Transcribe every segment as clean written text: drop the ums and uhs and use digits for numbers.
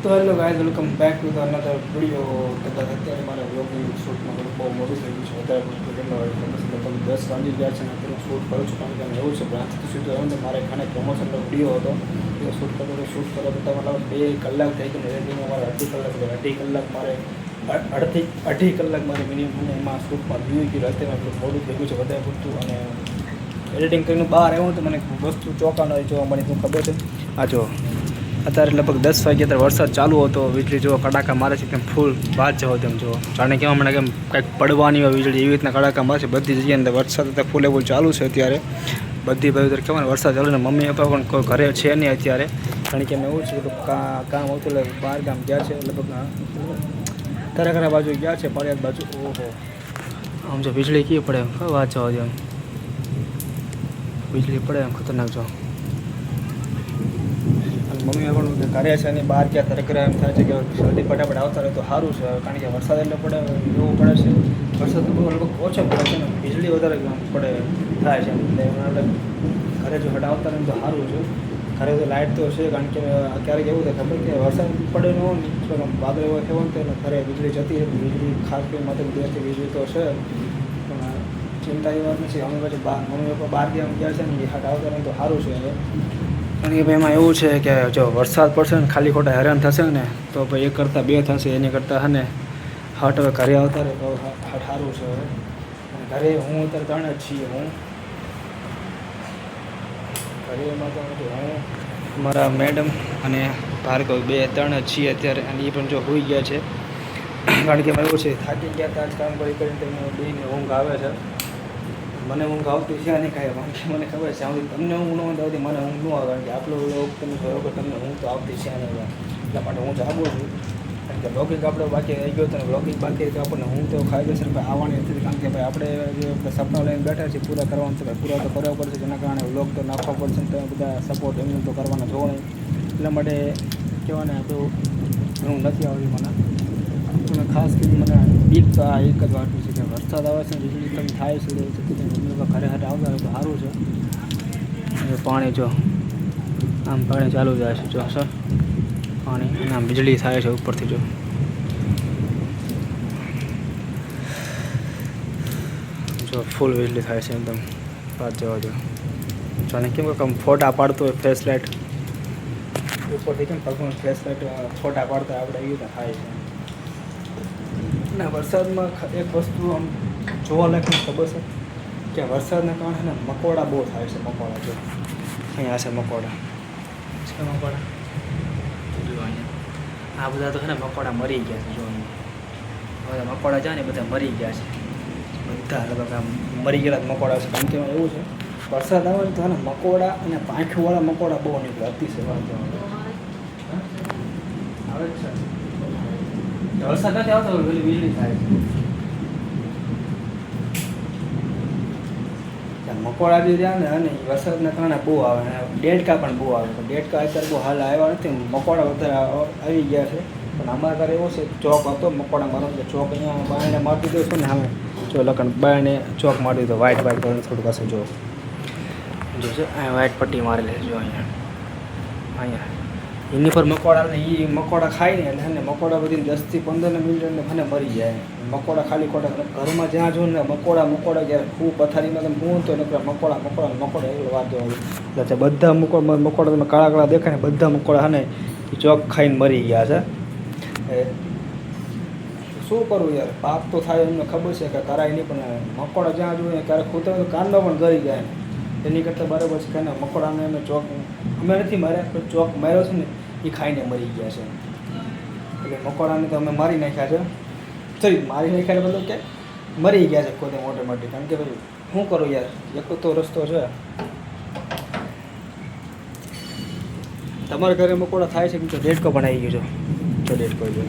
તો hello guys, welcome back to the another video. કદાચ અત્યારે મારે વ્લોગિંગ શૂટમાં બહુ મોડું થઈ ગયું છે. અત્યારે પણ કેટલો લગભગ 10 વાગી ગયા છે. અત્યારે શૂટ કરું છું કારણ કે એવું છે બ્રાન્ચથી સીધું આવ્યું ને મારે ખાને પ્રમોશનનો વિડીયો હતો એ શૂટ કરો તો મતલબ 2 કલાક થઈ ગયું. એડિટિંગમાં મારે અઢી કલાક મારે અઢી કલાક મારે મિનિમમ એમાં શૂટમાં જોયું કે અત્યારે એટલું મોડું થઈ ગયું છે વધારે પૂરતું. અને એડિટિંગ કરીને બહાર આવ્યું તો મને વસ્તુ ચોંકાનો જોવા મળી. શું ખબર છે? આ જો અત્યારે લગભગ 10 વાગ્યા અત્યારે વરસાદ ચાલુ હતો. વીજળી જો કડાકા મારે છે તેમ ફૂલ બાદ જાઓ તેમ જો જાણે કેવા મને કેમ કંઈક પડવાની હોય વીજળી એવી રીતના કડાકા મારે છે બધી જગ્યાએ. અંદર વરસાદ અત્યારે ફૂલ એવું ચાલુ છે અત્યારે બધી બાજુ. અત્યારે કહેવાય ને વરસાદ ચાલુ ને મમ્મી પપ્પા પણ કોઈ ઘરે છે નહીં અત્યારે કારણ કે એમ એવું છે કે કામ આવતું એટલે બહાર ગામ ગયા છે લગભગ તરખરા બાજુ ગયા છે પાળિયાદ બાજુ. ઓહો આમ જો વીજળી કેવી પડે એમ વાત જવા દે એમ વીજળી પડે એમ ખતરનાક જો. મમ્મી પણ ઘરે છે અને બહાર ક્યાં તરકરા એમ થાય છે કે જલ્દી ફટાફટ આવતા રહે તો સારું છે કારણ કે વરસાદ એટલે પડે એવું પડે છે. વરસાદ તો બહુ લગભગ ઓછો પડે છે ને વીજળી વધારે પડે થાય છે એટલે આપણે ઘરે જો હટ આવતા રહે તો સારું છે. ઘરે તો લાઇટ તો છે કારણ કે ક્યારેક એવું થાય ખબર કે વરસાદ પડે ન હોય ને વાદળ એવો થયો ને તો ઘરે વીજળી જતી રહે. વીજળી ખાસ કરીને માત્ર દેશથી વીજળી તો છે પણ ચિંતાની વાત નથી. અમે પછી મમ્મી પપ્પા બહાર ગયા છે ને એ હટ આવતા રહે તો સારું છે. હવે કારણ કે ભાઈ એમાં એવું છે કે જો વરસાદ પડશે ને ખાલી ખોટા હેરાન થશે ને તો ભાઈ એક કરતાં બે થશે એની કરતાં હે ને હટ હવે ઘરે આવતા રહે તો હટ સારું છે. હવે ઘરે હું અત્યારે 3 જ છીએ. હું ઘરેમાં તો હું મારા મેડમ અને ભાર્ગવ 2-3 જ છીએ અત્યારે. અને એ પણ જો હોઈ ગયા છે કારણ કે એવું છે થાકી ગયા હતા કામ કરીને તેમને બેને ઊંઘ આવે છે. મને ઊંઘ આવતી છે નહીં કાંઈ કારણ કે મને ખબર છે આવતી તમને ઊંઘ ન આવતી મને ઊંઘ ન આવે કારણ કે આપણો લોક તમે બરોબર તમને ઊંઘ તો આવતી છે નહીં એટલા માટે હું જાગું છું. કારણ કે બ્લોગિંગ આપણો બાકી રહી ગયો હતો ને બ્લોગિંગ બાકી તો આપણને ઊંઘ તો કાયદેસર આવવાની નથી કારણ કે ભાઈ આપણે જે સપના લઈને બેઠા છીએ પૂરા કરવાનું છે ભાઈ પૂરા તો કરવા પડશે. જેના કારણે વ્લોગ તો નાખવા પડશે ને તમે બધા સપોર્ટ એમને તો કરવાના જોવો નહીં. એટલા માટે કહેવાને આપણું ઊંઘ નથી આવતી મને. અને ખાસ કરીને મને બીક તો આ એક જ વાતનું છે કે વરસાદ આવે છે ને વીજળી તમે થાય છે મમ્મી ઘરે હાથે આવતા રહે તો સારું છે. પાણી જો આમ પાણી ચાલુ જાય છે જો સર પાણી અને આમ વીજળી થાય છે ઉપરથી જો જો ફૂલ વીજળી થાય છે એકદમ વાત જવા જો જાણે કેમ કે ફોટા પાડતો હોય ફ્લેશ લાઇટ ઉપરથી કેમ પગમાં ફ્લેશ લાઇટ ફોટા પાડતા આપણે એવી રીતે થાય છે. ના વરસાદમાં એક વસ્તુ આમ જોવા લાયક ખબર છે કે વરસાદના કારણે મકોડા બહુ થાય છે. મકોડા જો અહીંયા છે મકોડા છે મકોડા જો અહીંયા આ બધા તો છે ને મકોડા મરી ગયા છે. જો અહીંયા બધા મકોડા જાય ને બધા મરી ગયા છે બધા લગભગ આમ મરી ગયેલા મકોડા છે કારણ કે એવું છે વરસાદ આવે ને તો છે ને મકોડા અને પાંખવાળા મકોડા બહુ નીકળે અતિશય વાત આવે છે. વરસાદ નથી આવતો પેલી વીજળી થાય છે. મકોડા બી રહ્યા ને અને વરસાદના કારણે બહુ આવે અને ડેડકા પણ બહુ આવે. પણ ડેડકા અત્યારે બહુ હાલ આવ્યા નથી. મકોડા વધારે આવી ગયા છે પણ અમારા ઘરે એવો છે ચોક હતો મકોડા મારો ચોક અહીંયા બાયણે મારી દીધો છે ને હવે જો લખણ બાયણે ચોક મારી દીધો વ્હાઈટ કરીને થોડું પાસે જો છે અહીંયા વ્હાઈટ પટ્ટી મારેલી જો અહીંયા એની પર મકોડા એ મકોડા ખાય ને એટલે ને મકોડા બધી 10 થી 15 મિનિટ એટલે મને મરી જાય. મકોડા ખાલી ખોટા ઘરમાં જ્યાં જો ને મકોડા જ્યારે ખૂબ પથારીમાં તમે હું તો મકોડા એટલો વાત જોવા એટલે બધા મકોડા તમે કાળા દેખાય ને બધા મકોડા હે ને એ ચોક ખાઈને મરી ગયા છે. શું કરવું યાર પાપ તો થાય એમને ખબર છે કે કરાય નહીં પણ મકોડા જ્યાં જોઈએ ક્યારેક ખૂતે તો કાનમાં પણ ગરી જાય એની કરતાં બરાબર છે કે મકોડાને અમે ચોક અમે નથી માર્યા પણ ચોક માર્યો છે ને એ ખાઈને મરી ગયા છે. એટલે મકોડાને તો અમે મારી નાખ્યા છે. સોરી મારી નાખ્યા મતલબ કે મરી ગયા છે ખુદ ઓટોમેટિક કારણ કે ભાઈ શું કરું યાર એક તો રસ્તો છે. તમારા ઘરે મકોડા થાય છે તો ડેડકો પણ આવી ગયો જો ડેડકો જો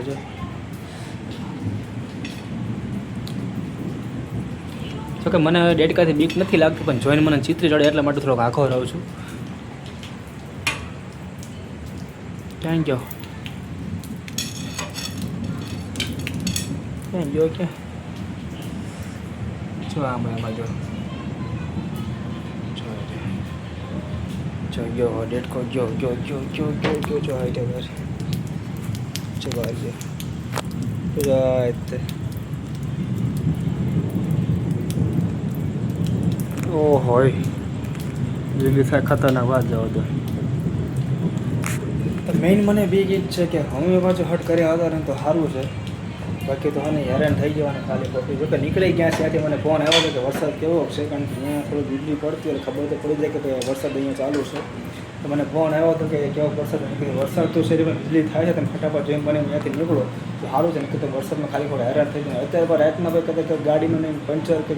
જો જોકે મને ડેડકાથી બીક નથી લાગતી પણ જોઈને મને ચિત્રી ચડે એટલા માટે થોડોક આખો રહું છું. ક્યાં ગયો ક્યાં ગયો ક્યાં જો આમાં જો ગયો ડેટકો ગયો જો હાઈટ હવે જો ભાઈ રાઈટ ઓ હોય જિંદગી થાય ખતરનાક વાત જાવ તો મેઇન મને બી જ છે કે હું પાછું હટ કર્યા હતા ને તો સારું છે બાકી તો મને હેરાન થઈ જવાનું ખાલી ખોટી જો કે નીકળી ગયા ત્યાંથી મને ફોન આવ્યો હતો કે વરસાદ કેવો છે કારણ કે અહીંયા થોડું વીજળી પડતી એટલે ખબર તો પડી જાય કે વરસાદ અહીંયા ચાલુ છે તો મને ફોન આવ્યો હતો કે કેવો વરસાદ તો છે વીજળી થાય છે તમે ફટાફટ જેમ બને ત્યાંથી નીકળો તો સારું છે ને કે વરસાદમાં ખાલી ખોટા હેરાન થઈ જાય અત્યારે પણ રાતના ભાઈ કદાચ ગાડીનું નહીં પંચર કે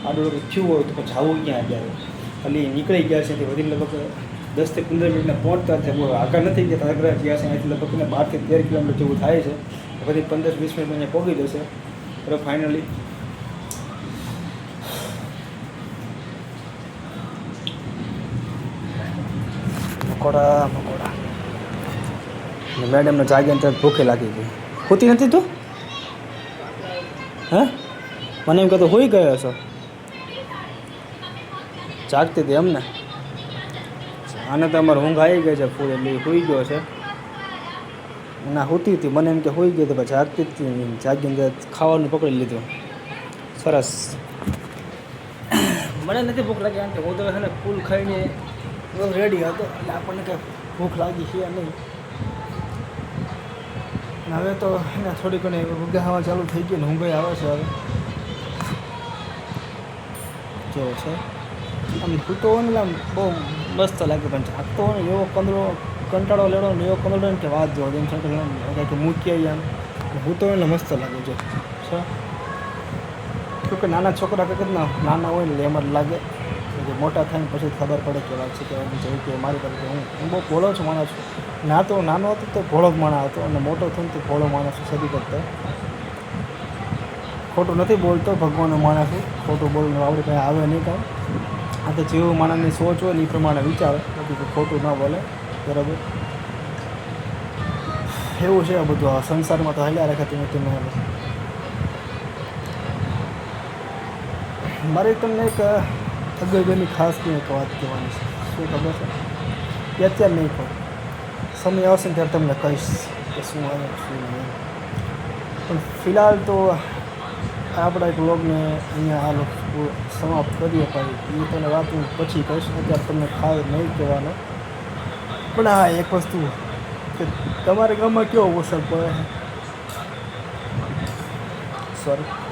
આડું થયું હોય તો પછી જવું ક્યાં અત્યારે ખાલી નીકળી ગયા છે તે વધીને લગભગ 10 થી 15 મિનિટના પહોંચતા થાય બહુ આગળ નથી ગયા આગળ ગયા છે એટલે લગભગ 12 થી 13 કિલોમીટર જેવું થાય છે પછી 15-20 મિનિટમાં અહીંયા પહોંચી જશે બરાબર ફાઇનલી મકોડા મેડમને જાગ્યા ત્યારે ભૂખે લાગી ગઈ હોતી નથી તું હે મને એમ કહેતો હોઈ ગયો છો જાગતી હતી એમને આને તો અમારે ઊંઘ આવી ગઈ છે ફૂલ એટલે હોઈ ગયો છે ના હોતી હતી મને એમ કે હોઈ ગઈ તો પછી જાગતી જ જાગીને ખાવાનું પકડી લીધું સરસ મને નથી ભૂખ લાગી કારણ કે હું તો છે ને ફૂલ ખાઈને રેડી હતો એટલે આપણને કંઈ ભૂખ લાગી છે નહીં હવે તો એને થોડી ઘણી ઉગાહવા ચાલુ થઈ ગઈ ને ઊંઘ આવે છે હવે જો છે આમ સૂતો હોય ને આમ બહુ મસ્ત લાગે પણ જાગતો હોય ને એવો કંટાળો લેડો ને એવો કંટાળો ને કે વાત જો એમ છે કે મૂકીએ આમ સૂતો હોય ને મસ્ત લાગે જો છે કે નાના છોકરા કંઈક જ નાના હોય ને એમ જ લાગે કે મોટા થાય ને પછી ખબર પડે કે વાત છે કે જેવું કે મારી તરીકે હું બહુ ભોળો છું માણસ છું ના તો નાનો હતો તો ભોળો જ માણસ હતો અને મોટો થયો ને તો ભોળો માણસ સદી કરતો ખોટું નથી બોલતો ભગવાનનો માણસ છું ખોટું બોલવું આપણે કંઈ આવે નહીં કાંઈ આ તો જેવું માણસની સોચ હોય ને એ પ્રમાણે વિચારે બાકી ખોટું ન બોલે બરાબર એવું છે આ બધું આ સંસારમાં તો હાલ્યા રાખે તમે મારે તમને એક અગત્યની ખાસ એક વાત કહેવાની છે શું ખબર છે એ અત્યારે નહીં કહું સમય આવશે ને ત્યારે તમને કહીશ કે શું આવે શું નહીં પણ ફિલહાલ તો આપણા એક લોગને અહીંયા આ લોક સમાપ્ત કરીએ ભાઈ એ તને વાત હું પછી કહીશ અત્યારે તમને ખાસ નહીં કહેવાનો પણ હા એક વસ્તુ કે તમારા ગામમાં કેવો વરસાદ પડે છે સોરી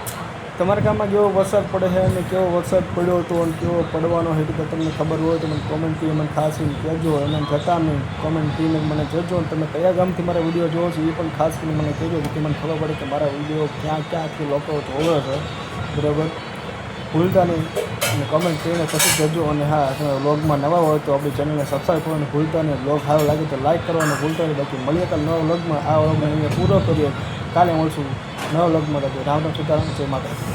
તમારા ગામમાં કેવો વરસાદ પડે છે અને કેવો વરસાદ પડ્યો હતો અને કેવો પડવાનો છે તો તમને ખબર હોય તો મને કોમેન્ટ કરીને મને ખાસ કહેજો અને જતા નહીં કોમેન્ટ કરીને મને કહેજો અને તમે કયા ગામથી મારા વિડીયો જોવો છો એ પણ ખાસ કરીને મને કહેજો કે મને ખબર પડે કે મારા વિડીયો ક્યાંથી લોકો જોવે છે બરાબર ભૂલતા નહીં અને કોમેન્ટ કરીને પછી કહેજો અને હા તમે વ્લોગમાં નવા હોય તો આપણી ચેનલને સબસ્ક્રાઈબ કરવાનું ભૂલતા નહીં વ્લોગ સારો લાગે તો લાઈક કરવાનું ભૂલતા નહીં બાકી મળીએ કાલે નવા વ્લોગમાં આ વ્લોગને અહીંયા પૂરો કરીએ કાલે મળશું નવા વ્લોગમાં રામ રામ સીતારામ જય માતા